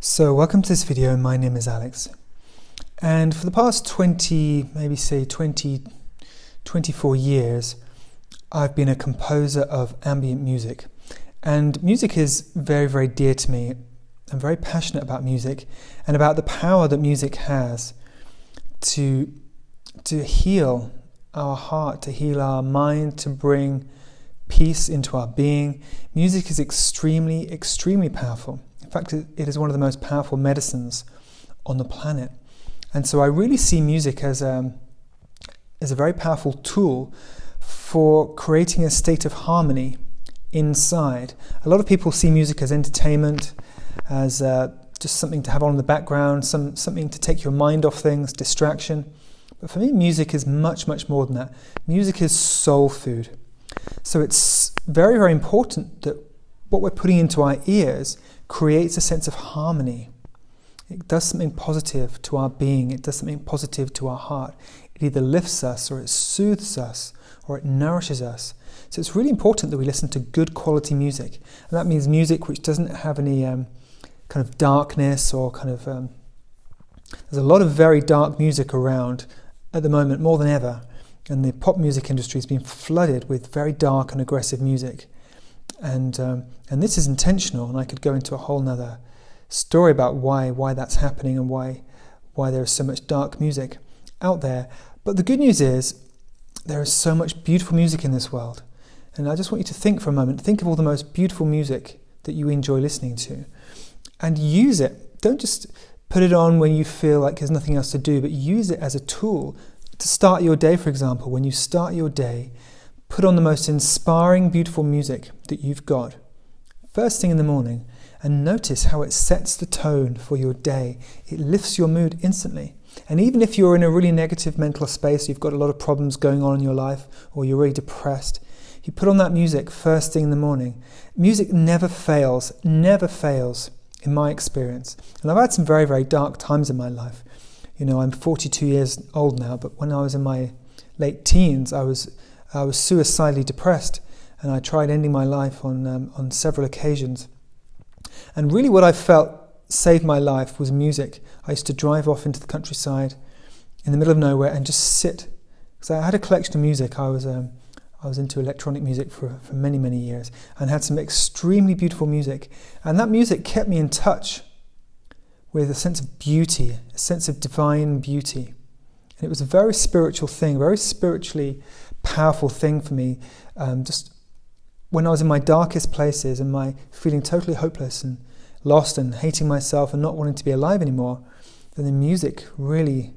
So welcome to this video. My name is Alex, and for the past 24 years I've been a composer of ambient music, and music is very, very dear to me. I'm very passionate about music and about the power that music has to heal our heart, to heal our mind, to bring peace into our being. Music is extremely, extremely powerful. In fact, it is one of the most powerful medicines on the planet. And so I really see music as a very powerful tool for creating a state of harmony inside. A lot of people see music as entertainment, as just something to have on in the background, something to take your mind off things, distraction. But for me, music is much, much more than that. Music is soul food. So it's very, very important that what we're putting into our ears creates a sense of harmony. It does something positive to our being. It does something positive to our heart. It either lifts us, or it soothes us, or it nourishes us. So it's really important that we listen to good quality music. And that means music which doesn't have any kind of darkness or there's a lot of very dark music around at the moment, more than ever. And the pop music industry has been flooded with very dark and aggressive music. And this is intentional, and I could go into a whole nother story about why that's happening and why there is so much dark music out there. But the good news is there is so much beautiful music in this world. And I just want you to think for a moment. Think of all the most beautiful music that you enjoy listening to, and use it. Don't just put it on when you feel like there's nothing else to do, but use it as a tool to start your day. For example, when you start your day, put on the most inspiring, beautiful music that you've got first thing in the morning, and notice how it sets the tone for your day. It lifts your mood instantly. And even if you're in a really negative mental space, you've got a lot of problems going on in your life, or you're really depressed, you put on that music first thing in the morning. Music never fails in my experience. And I've had some very, very dark times in my life. You know, I'm 42 years old now, but when I was in my late teens, I was suicidally depressed, and I tried ending my life on several occasions. And really what I felt saved my life was music. I used to drive off into the countryside in the middle of nowhere and just sit. Because I had a collection of music. I was into electronic music for many, many years, and had some extremely beautiful music. And that music kept me in touch with a sense of beauty, a sense of divine beauty. And it was a very spiritual thing, very spiritually powerful thing for me. Just when I was in my darkest places and my feeling totally hopeless and lost and hating myself and not wanting to be alive anymore, then the music really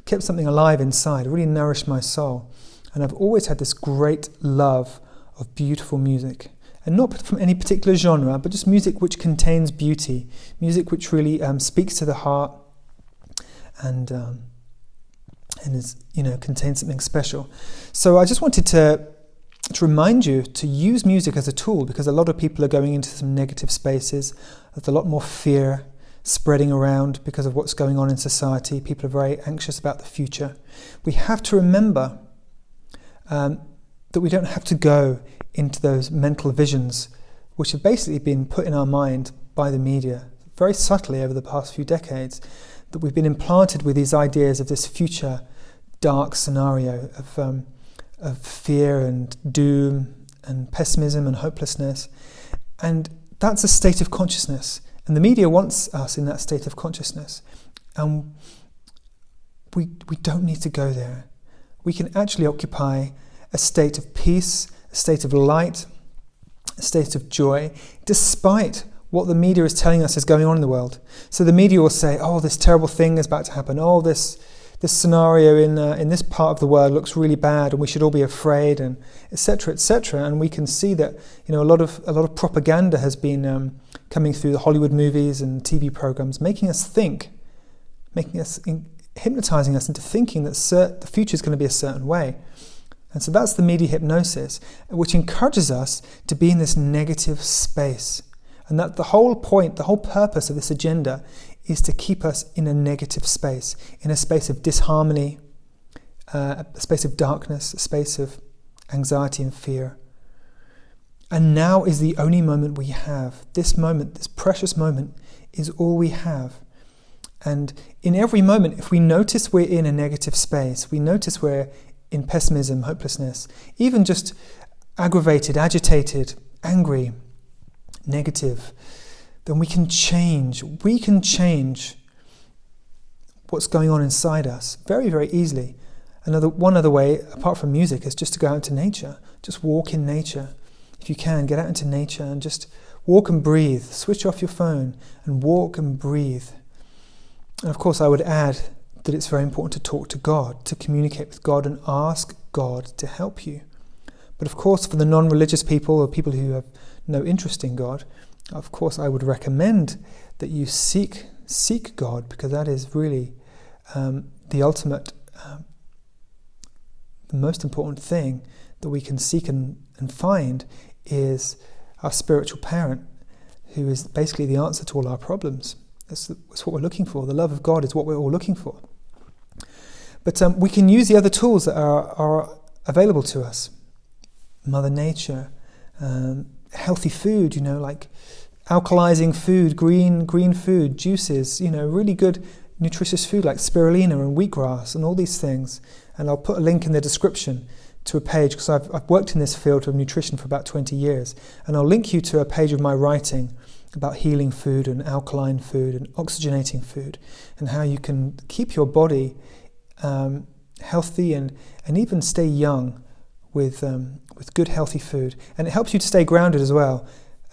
kept something alive inside. It really nourished my soul. And I've always had this great love of beautiful music. And not from any particular genre, but just music which contains beauty. Music which really speaks to the heart and is, contains something special. So I just wanted to remind you to use music as a tool, because a lot of people are going into some negative spaces. There's a lot more fear spreading around because of what's going on in society. People are very anxious about the future. We have to remember that we don't have to go into those mental visions which have basically been put in our mind by the media very subtly over the past few decades, that we've been implanted with these ideas of this future dark scenario of fear and doom and pessimism and hopelessness. And that's a state of consciousness. And the media wants us in that state of consciousness. And we don't need to go there. We can actually occupy a state of peace, a state of light, a state of joy, despite what the media is telling us is going on in the world. So the media will say, oh, this terrible thing is about to happen. Oh, this scenario in this part of the world looks really bad, and we should all be afraid, and etc., etc. And we can see that a lot of propaganda has been coming through the Hollywood movies and TV programs, making us hypnotizing us into thinking that the future is going to be a certain way. And so that's the media hypnosis, which encourages us to be in this negative space. And that the whole point, the whole purpose of this agenda is to keep us in a negative space, in a space of disharmony, a space of darkness, a space of anxiety and fear. And now is the only moment we have. This moment, this precious moment, is all we have. And in every moment, if we notice we're in a negative space, we notice we're in pessimism, hopelessness, even just aggravated, agitated, angry, negative, then we can change. We can change what's going on inside us very, very easily. One other way, apart from music, is just to go out into nature. Just walk in nature. If you can, get out into nature and just walk and breathe. Switch off your phone and walk and breathe. And of course, I would add that it's very important to talk to God, to communicate with God and ask God to help you. But of course, for the non-religious people or people who have no interest in God, of course, I would recommend that you seek God, because that is really the ultimate, the most important thing that we can seek and find is our spiritual parent, who is basically the answer to all our problems. That's what we're looking for. The love of God is what we're all looking for. But we can use the other tools that are available to us. Mother Nature, healthy food, like alkalizing food, green food, juices, really good nutritious food like spirulina and wheatgrass and all these things. And I'll put a link in the description to a page, because I've worked in this field of nutrition for about 20 years. And I'll link you to a page of my writing about healing food and alkaline food and oxygenating food, and how you can keep your body healthy and even stay young with good healthy food. And it helps you to stay grounded as well.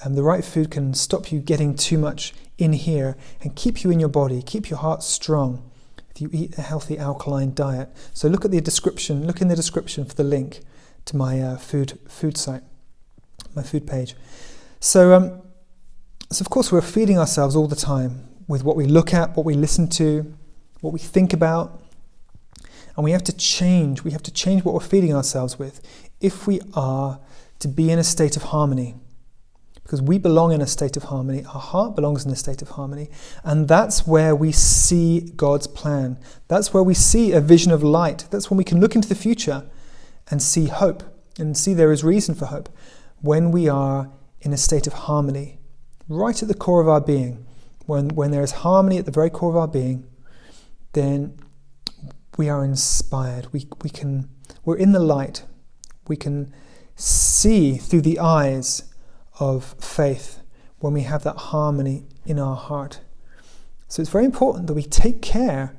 The right food can stop you getting too much in here and keep you in your body, keep your heart strong if you eat a healthy alkaline diet. So look in the description for the link to my food site, my food page. So of course we're feeding ourselves all the time with what we look at, what we listen to, what we think about. And we have to change what we're feeding ourselves with if we are to be in a state of harmony. Because we belong in a state of harmony, our heart belongs in a state of harmony, and that's where we see God's plan. That's where we see a vision of light. That's when we can look into the future and see hope, and see there is reason for hope, when we are in a state of harmony, right at the core of our being. When there is harmony at the very core of our being, then we are inspired. We're in the light. We can see through the eyes of faith when we have that harmony in our heart. So it's very important that we take care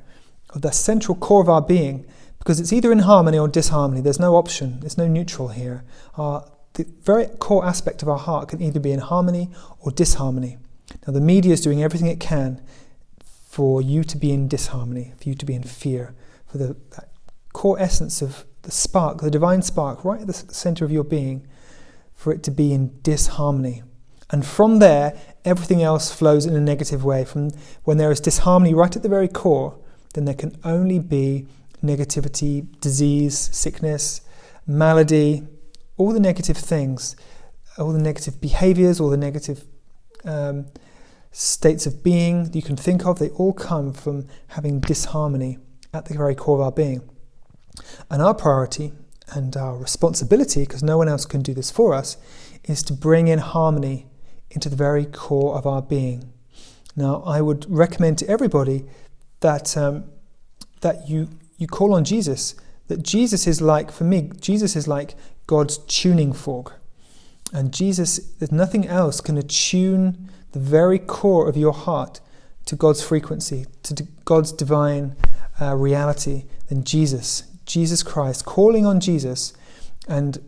of the central core of our being, because it's either in harmony or disharmony. There's no option. There's no neutral here. The very core aspect of our heart can either be in harmony or disharmony. Now the media is doing everything it can for you to be in disharmony, for you to be in fear, for that core essence of the spark, the divine spark, right at the center of your being, for it to be in disharmony. And from there, everything else flows in a negative way. From when there is disharmony right at the very core, then there can only be negativity, disease, sickness, malady, all the negative things, all the negative behaviors, all the negative states of being that you can think of, they all come from having disharmony at the very core of our being. And our priority and our responsibility, because no one else can do this for us, is to bring in harmony into the very core of our being. Now, I would recommend to everybody that you call on Jesus. That Jesus is like, for me, Jesus is like God's tuning fork. And Jesus, there's nothing else can attune the very core of your heart to God's frequency, to God's divine reality than Jesus Christ. Calling on Jesus and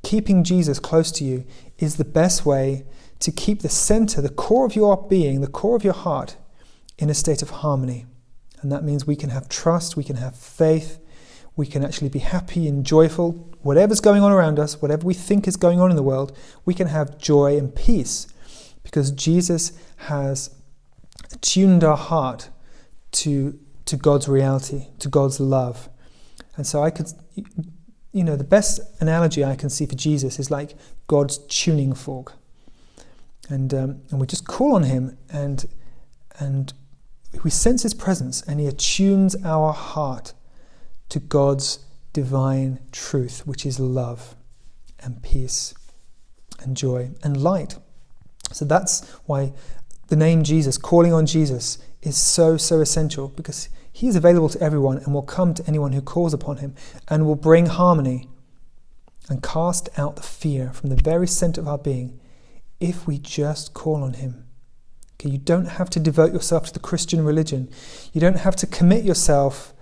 keeping Jesus close to you is the best way to keep the center, the core of your being, the core of your heart in a state of harmony. And that means we can have trust, we can have faith, we can actually be happy and joyful. Whatever's going on around us, whatever we think is going on in the world, we can have joy and peace because Jesus has attuned our heart to God's reality, to God's love. And so the best analogy I can see for Jesus is like God's tuning fork. And we just call on him and we sense his presence and he attunes our heart to God's divine truth, which is love and peace and joy and light. So that's why the name Jesus, calling on Jesus, is so, so essential, because he is available to everyone and will come to anyone who calls upon him, and will bring harmony and cast out the fear from the very center of our being if we just call on him. Okay, you don't have to devote yourself to the Christian religion. You don't have to commit yourself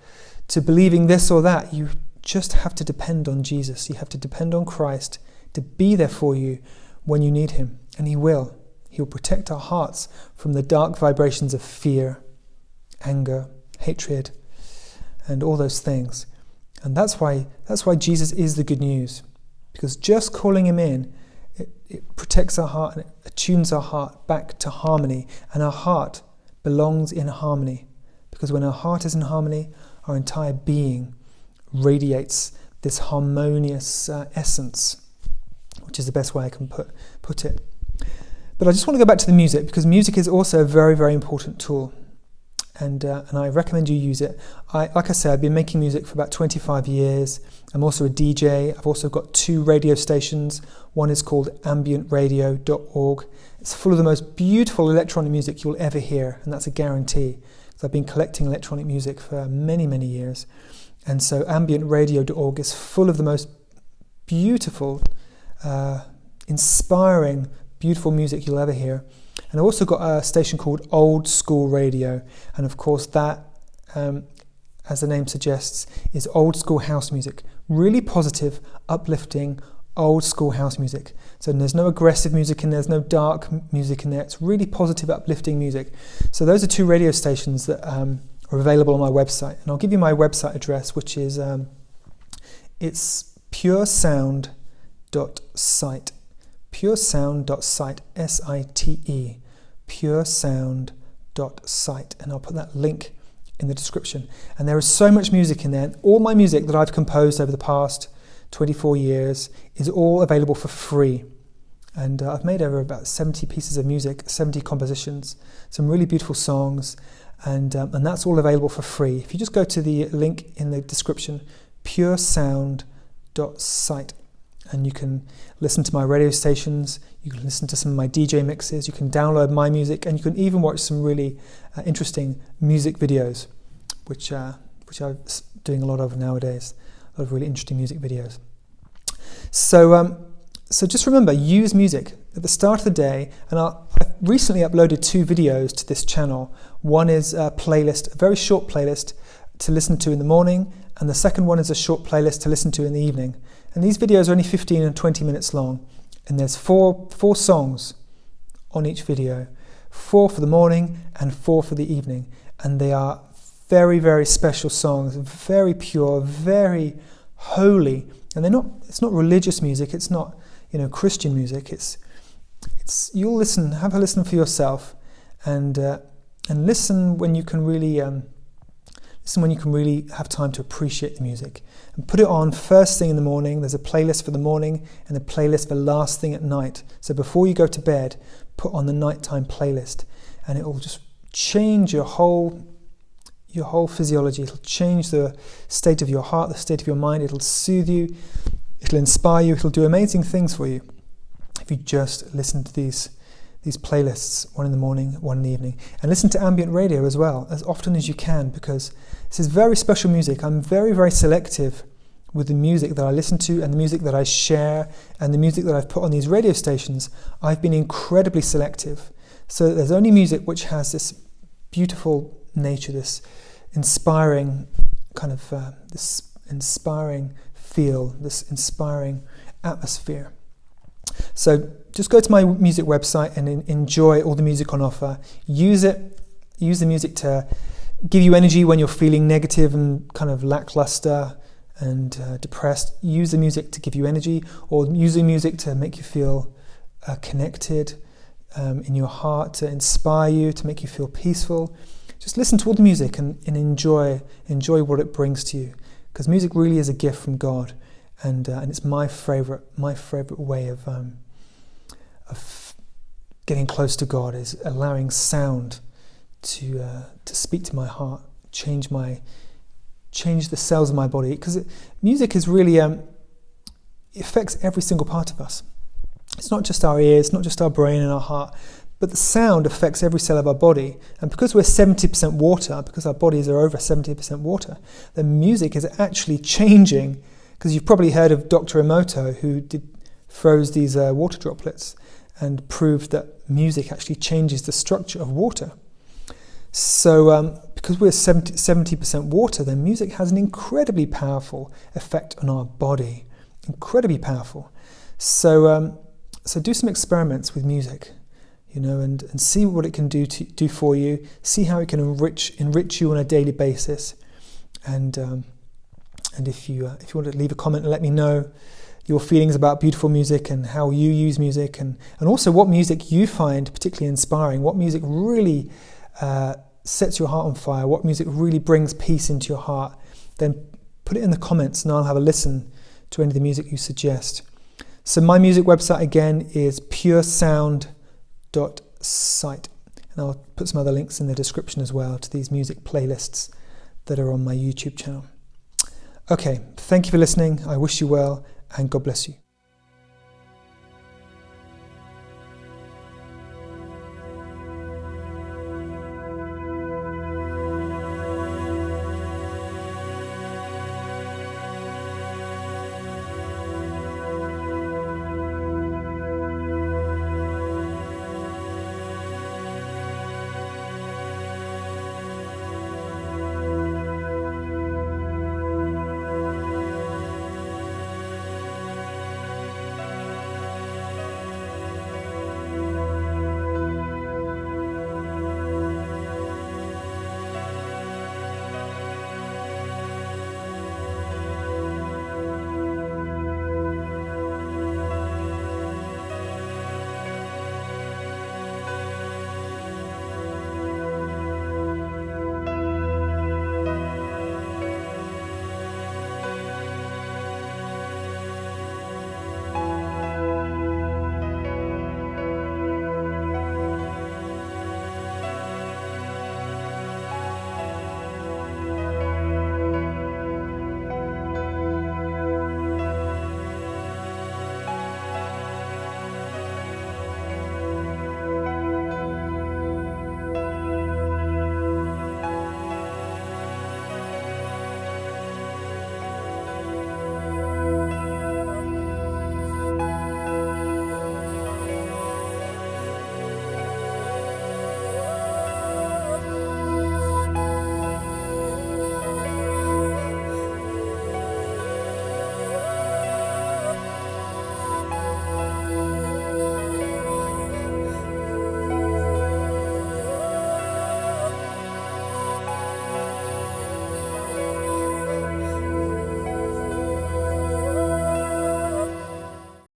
to believing this or that. You just have to depend on Jesus. You have to depend on Christ to be there for you when you need him. And he will. He will protect our hearts from the dark vibrations of fear, anger, hatred, and all those things. And that's why Jesus is the good news. Because just calling him in, it protects our heart and it attunes our heart back to harmony. And our heart belongs in harmony. Because when our heart is in harmony, our entire being radiates this harmonious essence, which is the best way I can put it. But I just want to go back to the music, because music is also a very, very important tool. And I recommend you use it. Like I said, I've been making music for about 25 years. I'm also a DJ. I've also got 2 radio stations. One is called ambientradio.org. It's full of the most beautiful electronic music you'll ever hear, and that's a guarantee, because I've been collecting electronic music for many, many years. And so ambientradio.org is full of the most beautiful, inspiring, beautiful music you'll ever hear. And I've also got a station called Old School Radio. And of course that, as the name suggests, is old school house music. Really positive, uplifting, old school house music. So there's no aggressive music in there, there's no dark music in there. It's really positive, uplifting music. So those are 2 radio stations that are available on my website. And I'll give you my website address, which is, it's puresound.site. puresound.site, S-I-T-E, puresound.site, and I'll put that link in the description. And there is so much music in there. All my music that I've composed over the past 24 years is all available for free. And I've made over about 70 pieces of music, 70 compositions, some really beautiful songs, and that's all available for free. If you just go to the link in the description, puresound.site, and you can listen to my radio stations, you can listen to some of my DJ mixes, you can download my music, and you can even watch some really interesting music videos, which I'm doing a lot of nowadays, a lot of really interesting music videos. So just remember, use music at the start of the day, and I've recently uploaded 2 videos to this channel. One is a playlist, a very short playlist to listen to in the morning, and the second one is a short playlist to listen to in the evening. And these videos are only 15 and 20 minutes long, and there's four songs on each video, 4 for the morning and 4 for the evening, and they are very, very special songs, very pure, very holy, and it's not religious music, it's not Christian music, it's you'll listen, have a listen for yourself, and listen when you can really have time to appreciate the music. And put it on first thing in the morning. There's a playlist for the morning and a playlist for last thing at night. So before you go to bed, put on the nighttime playlist, and it will just change your whole physiology. It'll change the state of your heart, the state of your mind. It'll soothe you. It'll inspire you. It'll do amazing things for you if you just listen to these playlists, one in the morning, one in the evening. And listen to ambient radio as well, as often as you can, because this is very special music. I'm very, very selective with the music that I listen to and the music that I share and the music that I've put on these radio stations. I've been incredibly selective. So there's only music which has this beautiful nature, this inspiring kind of, this inspiring feel, this inspiring atmosphere. So just go to my music website and enjoy all the music on offer. Use the music to give you energy when you're feeling negative and kind of lackluster and depressed. Use the music to give you energy, or use the music to make you feel connected in your heart, to inspire you, to make you feel peaceful. Just listen to all the music and enjoy what it brings to you, because music really is a gift from God. And it's my favorite way of getting close to God, is allowing sound to speak to my heart, change the cells of my body, because music is really it affects every single part of us. It's not just our ears, not just our brain and our heart, but the sound affects every cell of our body. And because we're 70% water, because our bodies are over 70% water, the music is actually changing. Because you've probably heard of Dr. Emoto, who froze these water droplets and proved that music actually changes the structure of water. So because we're 70% water, then music has an incredibly powerful effect on our body. Incredibly powerful. So do some experiments with music, and see what it can do for you. See how it can enrich you on a daily basis. And if you want to leave a comment and let me know your feelings about beautiful music and how you use music, and also what music you find particularly inspiring, what music really sets your heart on fire, what music really brings peace into your heart, then put it in the comments and I'll have a listen to any of the music you suggest. So my music website again is puresound.site, and I'll put some other links in the description as well to these music playlists that are on my YouTube channel. Okay, thank you for listening. I wish you well, and God bless you.